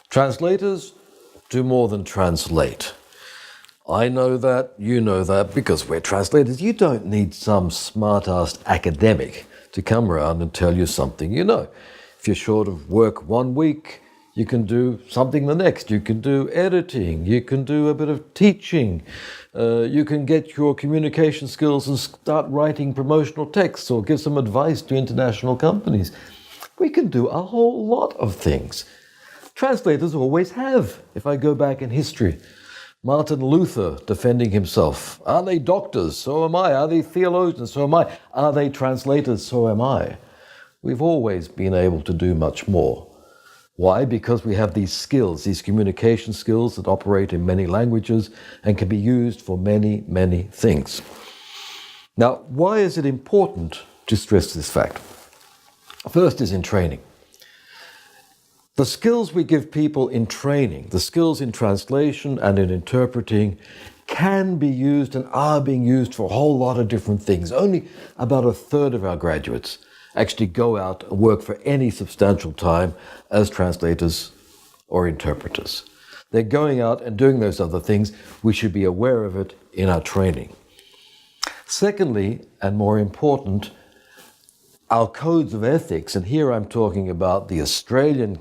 Translators do more than translate. I know that, you know that, because we're translators. You don't need some smart-assed academic to come around and tell you something you know. If you're short of work one week, you can do something the next. You can do editing. You can do a bit of teaching. You can get your communication skills and start writing promotional texts or give some advice to international companies. We can do a whole lot of things. Translators always have. If I go back in history, Martin Luther defending himself. Are they doctors? So am I. Are they theologians? So am I. Are they translators? So am I. We've always been able to do much more. Why? Because we have these skills, these communication skills that operate in many languages and can be used for many, many things. Now, why is it important to stress this fact? First is in training. The skills we give people in training, the skills in translation and in interpreting, can be used and are being used for a whole lot of different things. Only about a third of our graduates actually go out and work for any substantial time as translators or interpreters. They're going out and doing those other things. We should be aware of it in our training. Secondly, and more important, our codes of ethics, and here I'm talking about the Australian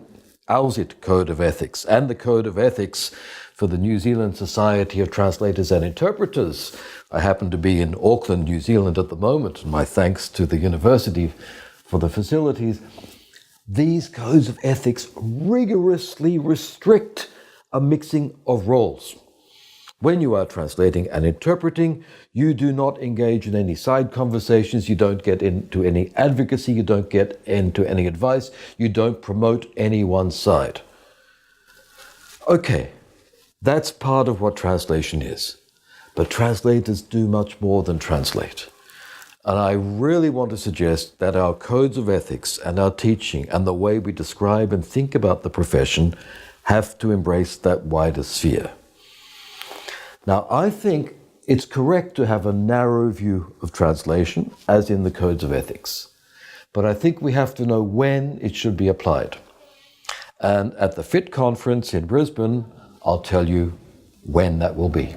AUSIT Code of Ethics and the Code of Ethics for the New Zealand Society of Translators and Interpreters. I happen to be in Auckland, New Zealand at the moment, and my thanks to the university for the facilities. These codes of ethics rigorously restrict a mixing of roles. When you are translating and interpreting, you do not engage in any side conversations, you don't get into any advocacy, you don't get into any advice, you don't promote any one side. Okay, that's part of what translation is. But translators do much more than translate. And I really want to suggest that our codes of ethics and our teaching and the way we describe and think about the profession have to embrace that wider sphere. Now, I think it's correct to have a narrow view of translation, as in the codes of ethics. But I think we have to know when it should be applied. And at the FIT conference in Brisbane, I'll tell you when that will be.